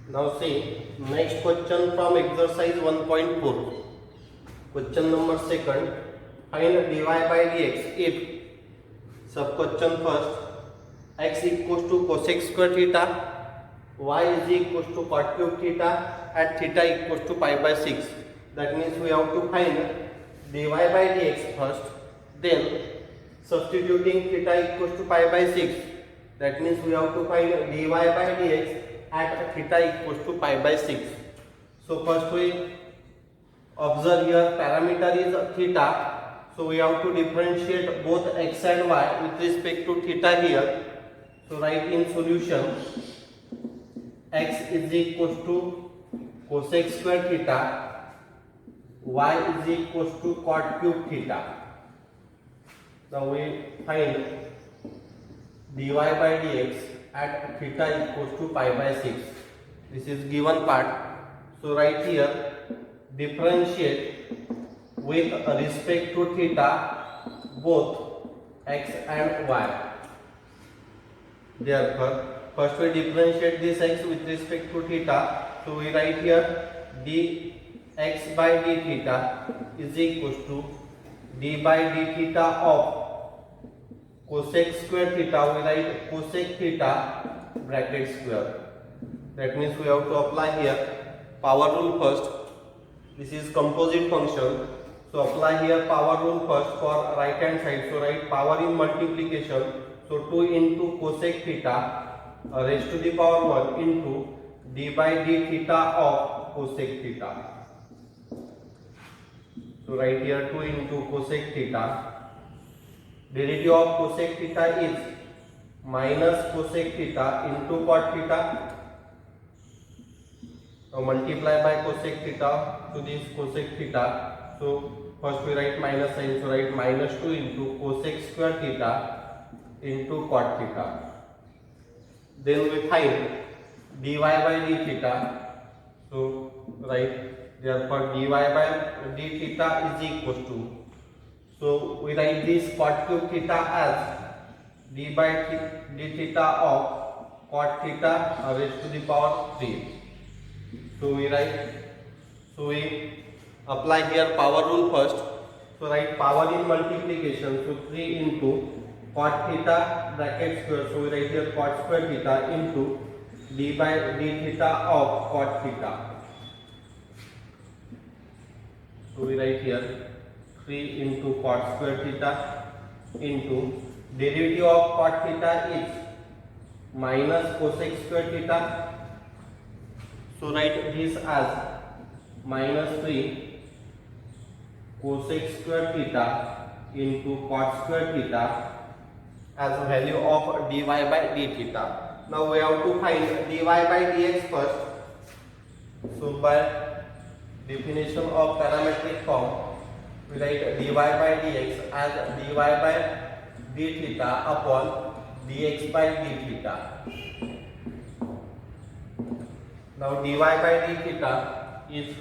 Now see, next question from exercise 1.4. Question number second. Find dy by dx if sub question first x equals to cosec square theta, y is equals to cot cube theta, and theta equals to pi by 6. That means we have to find dy by dx first, then substituting theta equals to pi by 6. That means we have to find dy by dx at theta equals to pi by 6. So first we observe here parameter is theta. So we have to differentiate both x and y with respect to theta here. So write in solution x is equals to cosec square theta, y is equals to cot cube theta. Now we find dy by dx at theta equals to pi by 6. This is given part. So right here differentiate with respect to theta both x and y. Therefore first we differentiate this x with respect to theta. So we write here dx by d theta is equals to d by d theta of cosec square theta. We write cosec theta bracket square. That means we have to apply here power rule first. This is composite function. So apply here power rule first for right hand side. So write power in multiplication. So 2 into cosec theta raised to the power 1 into d by d theta of cosec theta. So write here 2 into cosec theta. Derivative of cosec theta is minus cosec theta into cot theta. Now multiply by cosec theta to this cosec theta. So first we write minus sign. So write minus 2 into cosec square theta into cot theta. Then we find dy by d theta. So write therefore dy by d theta is equals to. So we write this cot cube theta as d by d theta of cot theta raised to the power 3. So we apply here power rule first. So write power in multiplication. So 3 into cot theta bracket square. So we write here cot square theta into d by d theta of cot theta. So we write here 3 into cot square theta into derivative of cot theta is minus cosec square theta. So write this as minus 3 cosec square theta into cot square theta as a value of dy by d theta. Now we have to find dy by dx first. So by definition of parametric form, we write dy by dx as dy by d theta upon dx by d theta. Now dy by d theta is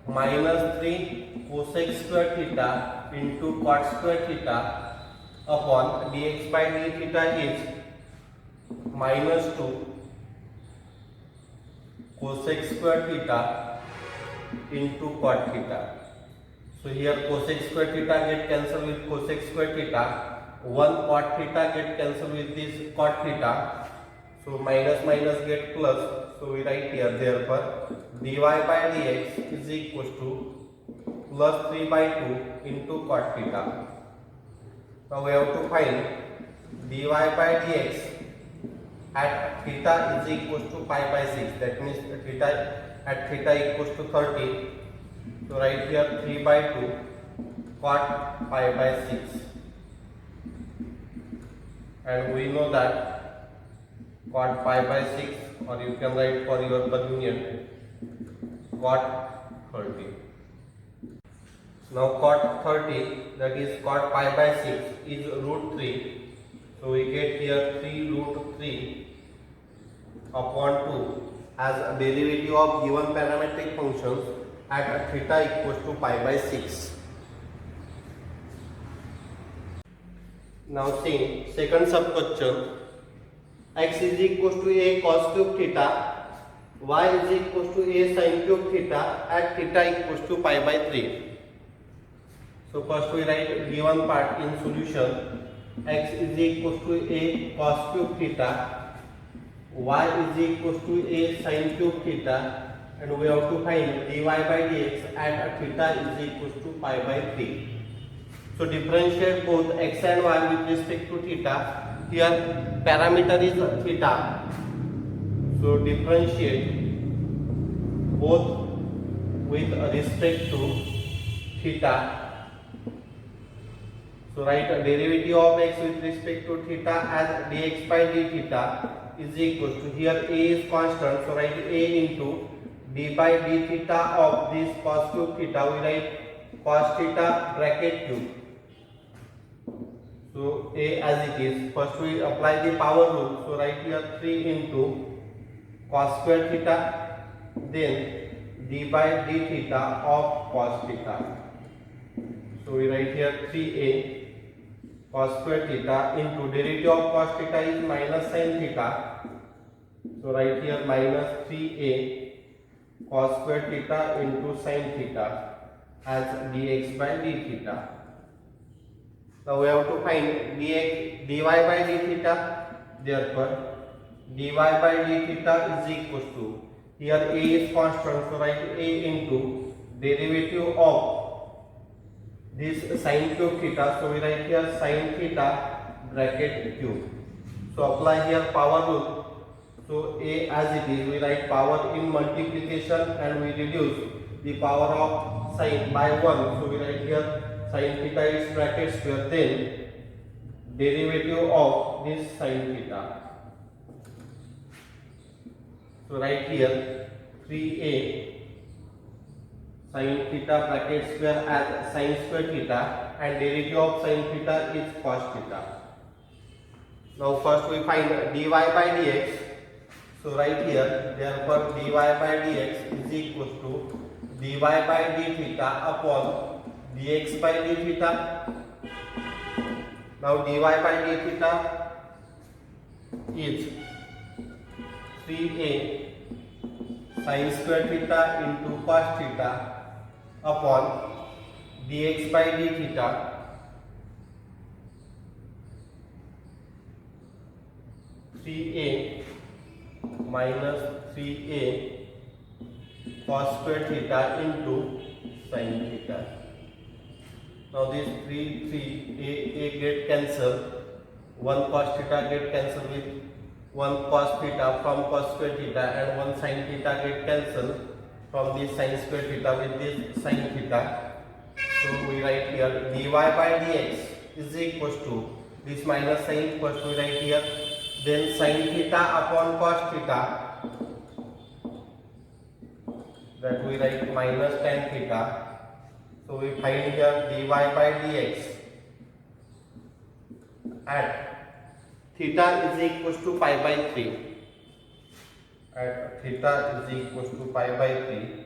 minus 3 cosec square theta into cot square theta upon dx by d theta is minus 2 cosec square theta into cot theta. So here cosec square theta get cancelled with cosec square theta. 1 cot theta get cancelled with this cot theta. So minus minus get plus. So we write here therefore dy by dx is equals to plus 3 by 2 into cot theta. Now we have to find dy by dx at theta is equals to pi by 6. That means theta at theta equals to 30. So write here 3 by 2 cot pi by 6. And we know that cot pi by 6, or you can write for your convenience cot 30. Now cot 30, that is cot pi by 6 is root 3. So we get here 3 root 3 upon 2 as a derivative of given parametric functions at theta equals to pi by 6. Now see second sub question. X is equals to a cos cube theta, y is equals to a sin cube theta at theta equals to pi by 3. So first we write given part in solution. X is equals to a cos cube theta, y is equals to a sin cube theta, and we have to find dy by dx at theta is equals to pi by 3. So differentiate both x and y with respect to theta. Here parameter is theta. So differentiate both with respect to theta. So write a derivative of x with respect to theta as dx by d theta is equal to, here a is constant, so write a into d by d theta of this cos cube theta. We write cos theta bracket cube. So a as it is. First we apply the power rule. So write here 3 into cos square theta, then d by d theta of cos theta. So we write here 3a cos square theta into derivative of cos theta is minus sin theta. So write here minus 3a cos square theta into sin theta as dx by d theta. Now we have to find dy by d theta. Therefore dy by d theta is equals to, here a is constant, so write a into derivative of this sin cube theta. So we write here sin theta bracket cube. So apply here power rule. So a as it is, we write power in multiplication and we reduce the power of sin by 1. So we write here sin theta is bracket square, then derivative of this sin theta. So write here 3a sin theta bracket square as sin square theta, and derivative of sin theta is cos theta. Now first we find dy by dx. So write here, therefore dy by dx is equals to dy by d theta upon dx by d theta. Now dy by d theta is 3a sin square theta into cos theta upon dx by d theta (3a minus 3a cos square theta into sin theta). Now this 3 a get cancelled, 1 cos theta get cancelled with 1 cos theta from cos square theta, and 1 sin theta get cancelled from this sin square theta with this sin theta. So we write here dy by dx is equals to this minus sin. First we write here, then sin theta upon cos theta, that we write minus tan theta. So we find here dy by dx at theta is equals to pi by 3. At theta is equals to pi by 3,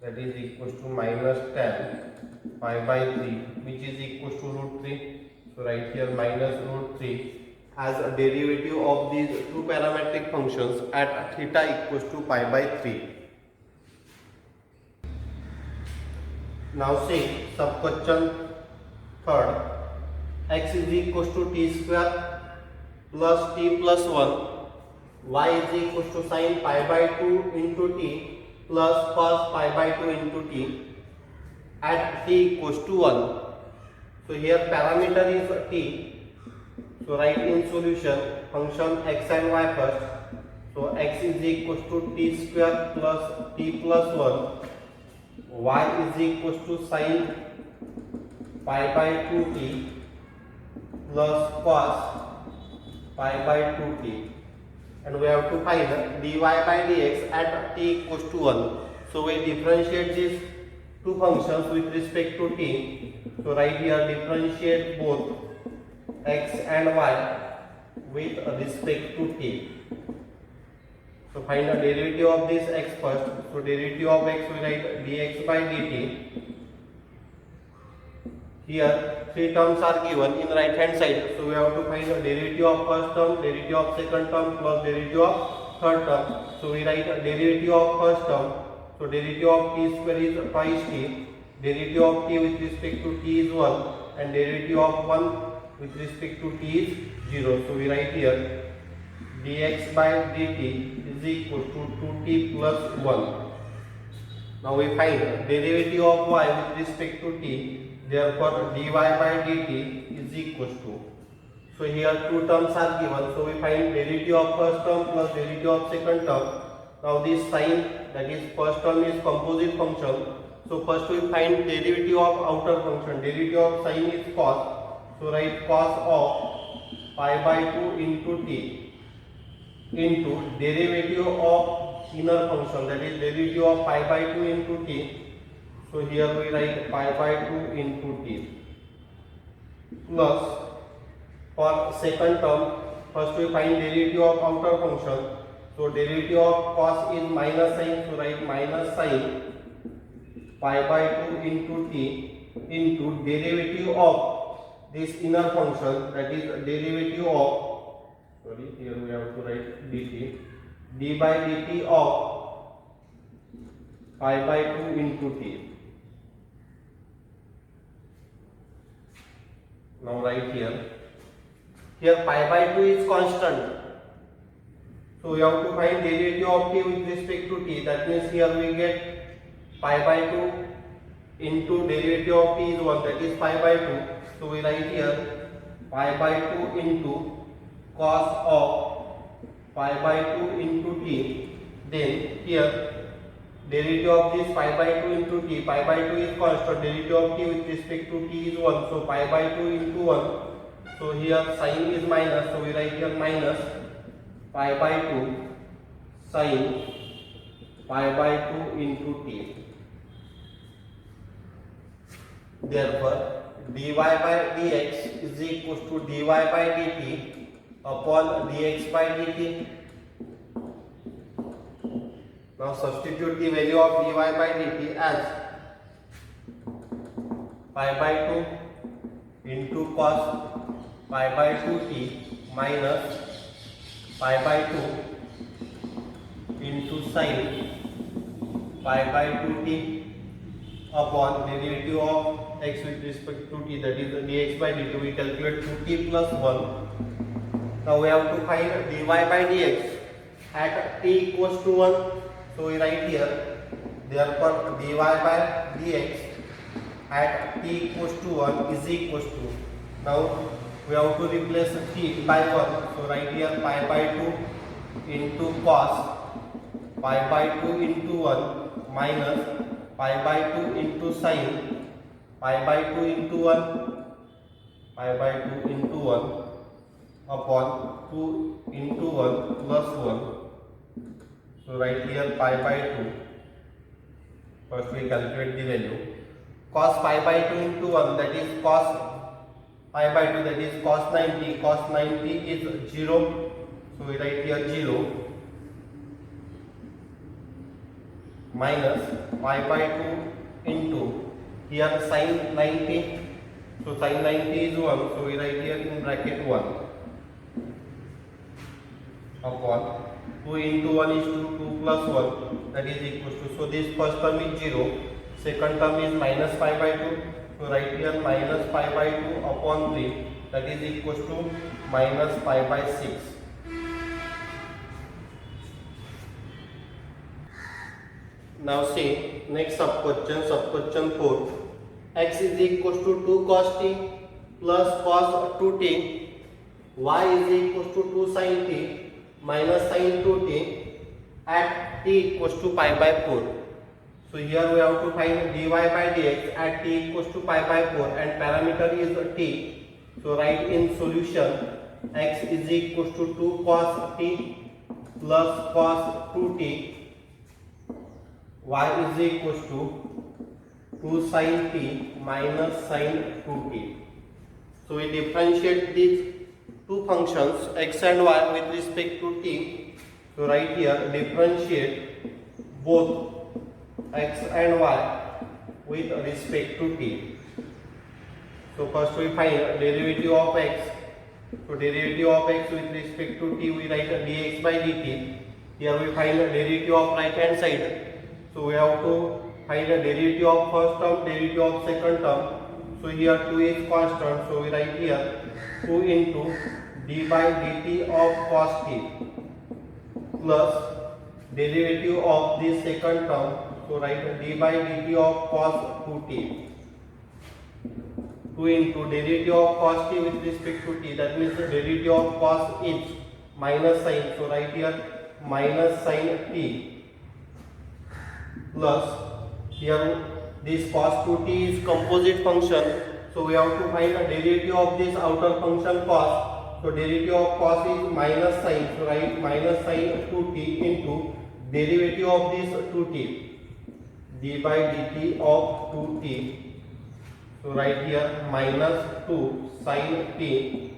that is equals to minus tan pi by 3, which is equals to root 3. So write here minus root 3 as a derivative of these two parametric functions at theta equals to pi by 3. Now see sub question third. X is equals to t square plus t plus 1, y is equals to sin pi by 2 into t plus cos pi by 2 into t at t equals to 1. So here parameter is t. So write in solution function x and y first. So x is equals to t square plus t plus 1, y is equals to sin pi by 2t plus cos pi by 2t, and we have to find dy by dx at t equals to 1. So we differentiate these two functions with respect to t. So write here differentiate both x and y with respect to t. So find the derivative of this x first. So derivative of x we write dx by dt. Here three terms are given in right hand side. So we have to find the derivative of first term, derivative of second term plus derivative of third term. So we write derivative of first term. So derivative of t square is twice t. Derivative of t with respect to t is 1 and derivative of 1 with respect to t is 0. So we write here dx by dt is equal to 2t plus 1. Now we find derivative of y with respect to t. Therefore dy by dt is equal to. So here two terms are given. So we find derivative of first term plus derivative of second term. Now this sign, that is first term, is composite function. So first we find derivative of outer function. Derivative of sin is cos. So write cos of pi by 2 into t into derivative of inner function, that is derivative of pi by 2 into t. So here we write pi by 2 into t plus, for second term, first we find derivative of outer function. So derivative of cos is minus sin, so write minus sin pi by 2 into t into derivative of this inner function, that is derivative of, sorry, here we have to write dt, d by dt of pi by 2 into t. Now write here pi by 2 is constant. So we have to find derivative of t with respect to t. That means here we get pi by 2 into derivative of t is 1, that is pi by 2. So we write here pi by 2 into cos of pi by 2 into t. Then here derivative of this pi by 2 into t. Pi by 2 is constant. Derivative of t with respect to t is 1. So pi by 2 into 1. So here sin is minus. So we write here minus pi by 2 sin pi by 2 into t. Therefore dy by dx is equal to dy by dt upon dx by dt. Now substitute the value of dy by dt as pi by 2 into cos pi by 2t minus pi by 2 into sin pi by 2t upon derivative of x with respect to t, that is dx by dt. We calculate 2t plus 1. Now we have to find dy by dx at t equals to 1. So we write here, therefore dy by dx at t equals to 1 is equals to, now we have to replace t by 1. So write here pi by 2 into cos pi by 2 into 1 minus pi by 2 into sin pi by 2 into 1, pi by 2 into 1 upon 2 into 1 plus 1. So write here pi by 2. First we calculate the value. Cos pi by 2 into 1, that is cos pi by 2, that is cos 90. Cos 90 is 0. So we write here 0 minus pi by 2 into here sin 90. So sin 90 is 1. So we write here in bracket 1 upon 2 into 1 is 2, 2 plus 1, that is equals to, so this first term is 0, second term is minus pi by 2. So write here minus pi by 2 upon 3, that is equals to minus pi by 6. Now see next sub question 4. X is equals to 2 cos t plus cos 2t, y is equals to 2 sin t minus sin 2t at t equals to pi by 4. So here we have to find dy by dx at t equals to pi by 4 and parameter is t. So write in solution x is equals to 2 cos t plus cos 2t, y is equals to 2 sin t minus sin 2t. So we differentiate these two functions x and y with respect to t. So write here differentiate both x and y with respect to t. So first we find derivative of x. So derivative of x with respect to t, we write dx by dt. Here we find the derivative of right hand side. So we have to find the derivative of first term, derivative of second term. So here 2 is constant. So we write here 2 into d by dt of cos t plus derivative of the second term. So write d by dt of cos 2t. 2 into derivative of cos t with respect to t. That means the derivative of cos is minus sign. So write here minus sin t plus here this cos 2t is composite function. So we have to find the derivative of this outer function cos. So derivative of cos is minus sin. So write minus sin 2t into derivative of this 2t, d by dt of 2t. So write here minus 2 sin t.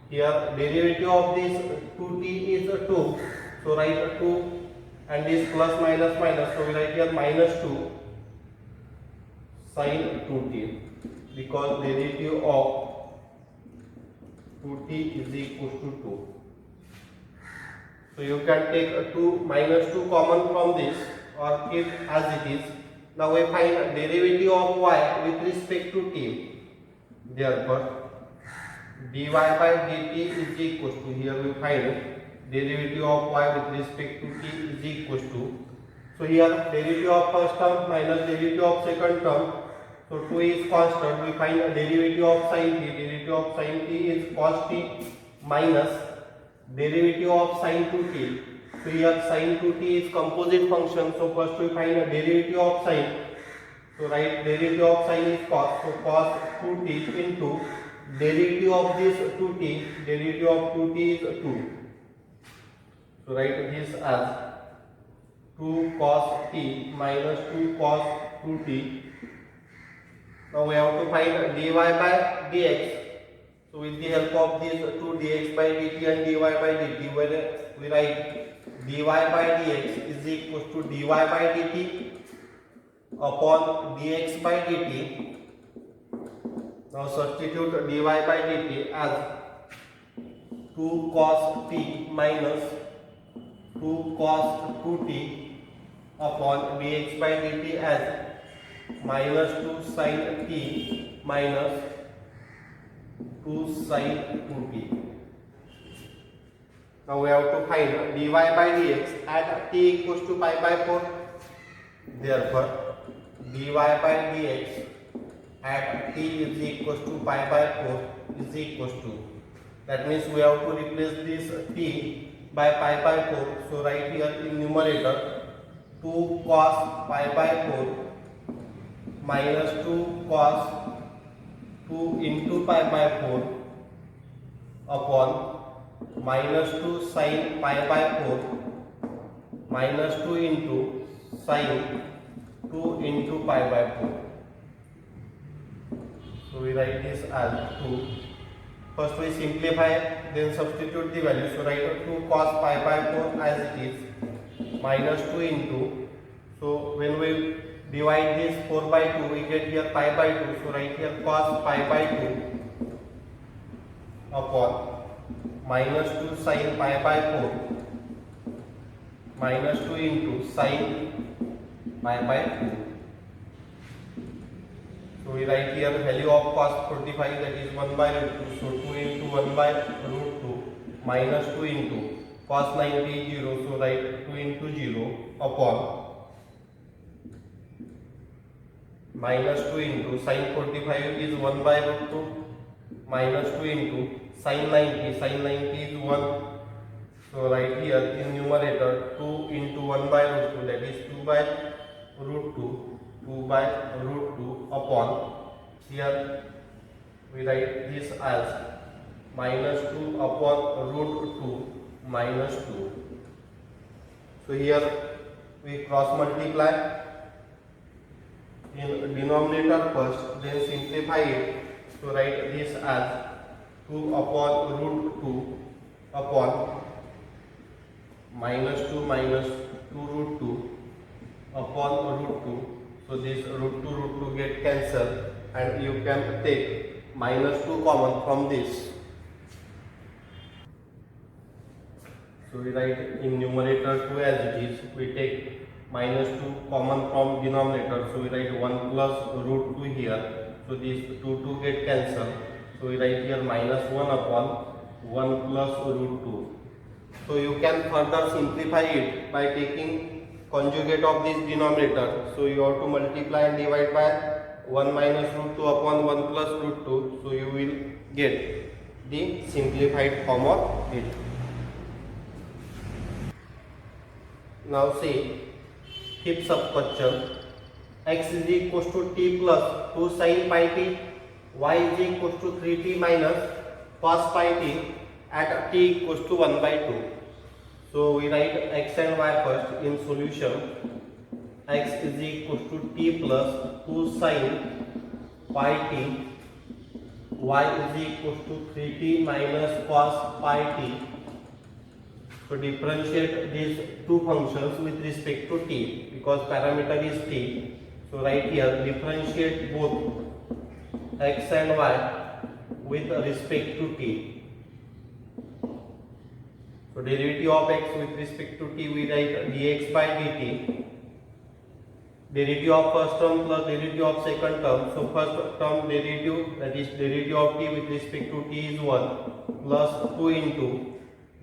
Here derivative of this 2t is 2. So write 2 and this plus minus minus. So we write here minus 2 sin 2t because derivative of 2t is equal to 2. So you can take 2 minus 2 common from this or keep as it is. Now we find derivative of y with respect to t. Therefore dy by dt is equal to, here we find derivative of y with respect to t is equal to, so here derivative of first term minus derivative of second term. So 2 is constant. We find a derivative of sin t. Derivative of sin t is cos t minus derivative of sin 2t. So here sin 2t is composite function. So first we find a derivative of sin. So write derivative of sin is cos. So cos 2t into derivative of this 2t. Derivative of 2t is 2. So write this as 2 cos t minus 2 cos 2t. Now we have to find dy by dx. So with the help of these 2 dx by dt and dy by dt, where we write dy by dx is equal to dy by dt upon dx by dt. Now substitute dy by dt as 2 cos t minus 2 cos 2t upon dx by dt as minus 2 sin t minus 2 sin 2t. Now we have to find dy by dx at t equals to pi by 4. Therefore dy by dx at t is equals to pi by 4 is equals to, that means we have to replace this t by pi by 4. So write here in numerator 2 cos pi by 4 minus 2 cos 2 into pi by 4 upon minus 2 sin pi by 4 minus 2 into sin 2 into pi by 4. So we write this as 2. First we simplify, then substitute the value. So write 2 cos pi by 4 as it is minus 2 into, so when we divide this 4 by 2, we get here pi by 2. So write here cos pi by 2 upon minus 2 sin pi by 4 minus 2 into sin pi by 2. So we write here value of cos 45, that is 1 by root 2. So 2 into 1 by root 2 minus 2 into cos 90 is 0. So write 2 into 0 upon minus 2 into sin 45 is 1 by root 2 minus 2 into sin 90. Sin 90 is 1. So write here in numerator 2 into 1 by root 2, that is 2 by root 2, 2 by root 2 upon, here we write this as minus 2 upon root 2 minus 2. So here we cross multiply in denominator first, then simplify it. So write this as 2 upon root 2 upon minus 2 minus 2 root 2 upon root 2. So this root 2 get cancelled and you can take minus 2 common from this. So we write in numerator 2 as it is. We take minus 2 common from denominator. So we write 1 plus root 2 here. So these 2 get cancelled. So we write here minus 1 upon 1 plus root 2. So you can further simplify it by taking conjugate of this denominator. So you have to multiply and divide by 1 minus root 2 upon 1 plus root 2. So you will get the simplified form of it. Now see, fifth sub question. X is equals to t plus 2 sin pi t, y is equals to 3t minus cos pi t at t equals to 1 by 2. So we write x and y first in solution. X is equals to t plus 2 sin pi t, y is equals to 3t minus cos pi t. So differentiate these two functions with respect to t because parameter is t. So right here differentiate both x and y with respect to t. So derivative of x with respect to t we write dx by dt. Derivative of first term plus derivative of second term. So first term derivative, that is derivative of t with respect to t is 1 plus 2 into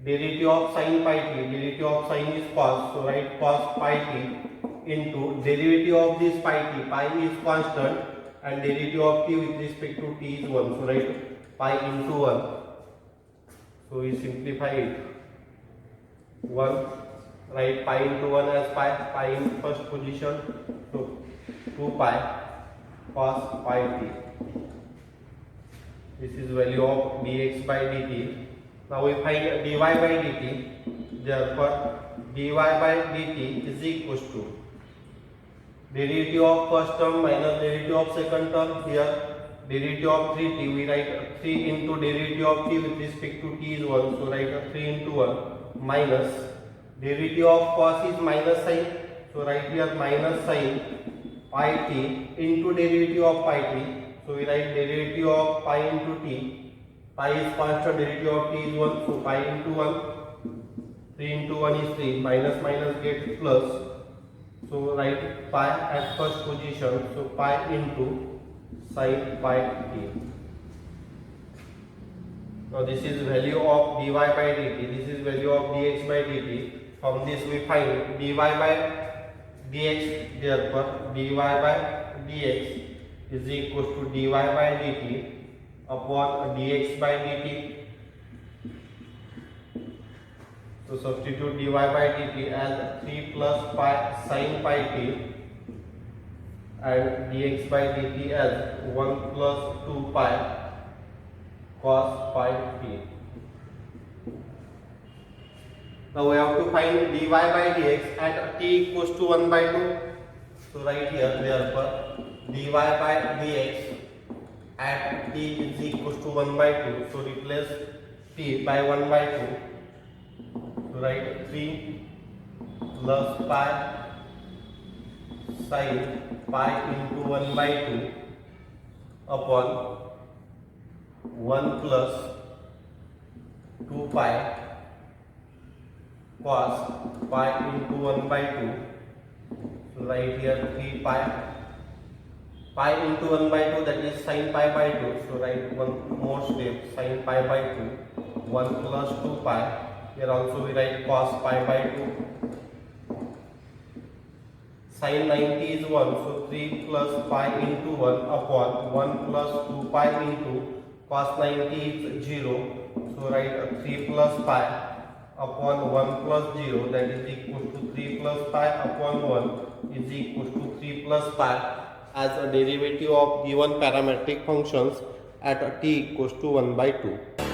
derivative of sin pi t. Derivative of sin is cos, so write cos pi t into derivative of this pi t. Pi is constant and derivative of t with respect to t is 1, so write pi into 1. So we simplify it. 1, write pi into 1 as pi in first position, so 2 pi cos pi t. This is value of dx by dt. Now we find dy by dt. Therefore dy by dt is equals to derivative of first term minus derivative of second term. Here derivative of 3t, we write 3 into derivative of t with respect to t is 1, so write 3 into 1 minus derivative of cos is minus sin, so write here minus sin pi t into derivative of pi t. So we write derivative of pi into t. Pi is constant, derivative of t is 1, so pi into 1, 3 into 1 is 3, minus minus gets plus, so write pi at first position, so pi into sin pi t. Now this is value of dy by dt, this is value of dx by dt. From this we find dy by dx, therefore dy by dx is equals to dy by dt upon dx by dt. So substitute dy by dt as 3 plus pi sin pi t and dx by dt as 1 plus 2 pi cos pi t. Now we have to find dy by dx at t equals to 1 by 2. So right here therefore dy by dx at t is equals to 1 by 2. So replace t by 1 by 2. So write 3 plus pi sin pi into 1 by 2 upon 1 plus 2 pi cos pi into 1 by 2. So write here 3 pi into 1 by 2, that is sin pi by 2. So write one more step, sin pi by 2, 1 plus 2 pi. Here also we write cos pi by 2. Sin 90 is 1, so 3 plus pi into 1 upon 1 plus 2 pi into cos 90 is 0. So write 3 plus pi upon 1 plus 0, that is equal to 3 plus pi upon 1 is equal to 3 plus pi as a derivative of given parametric functions at t equals to 1 by 2.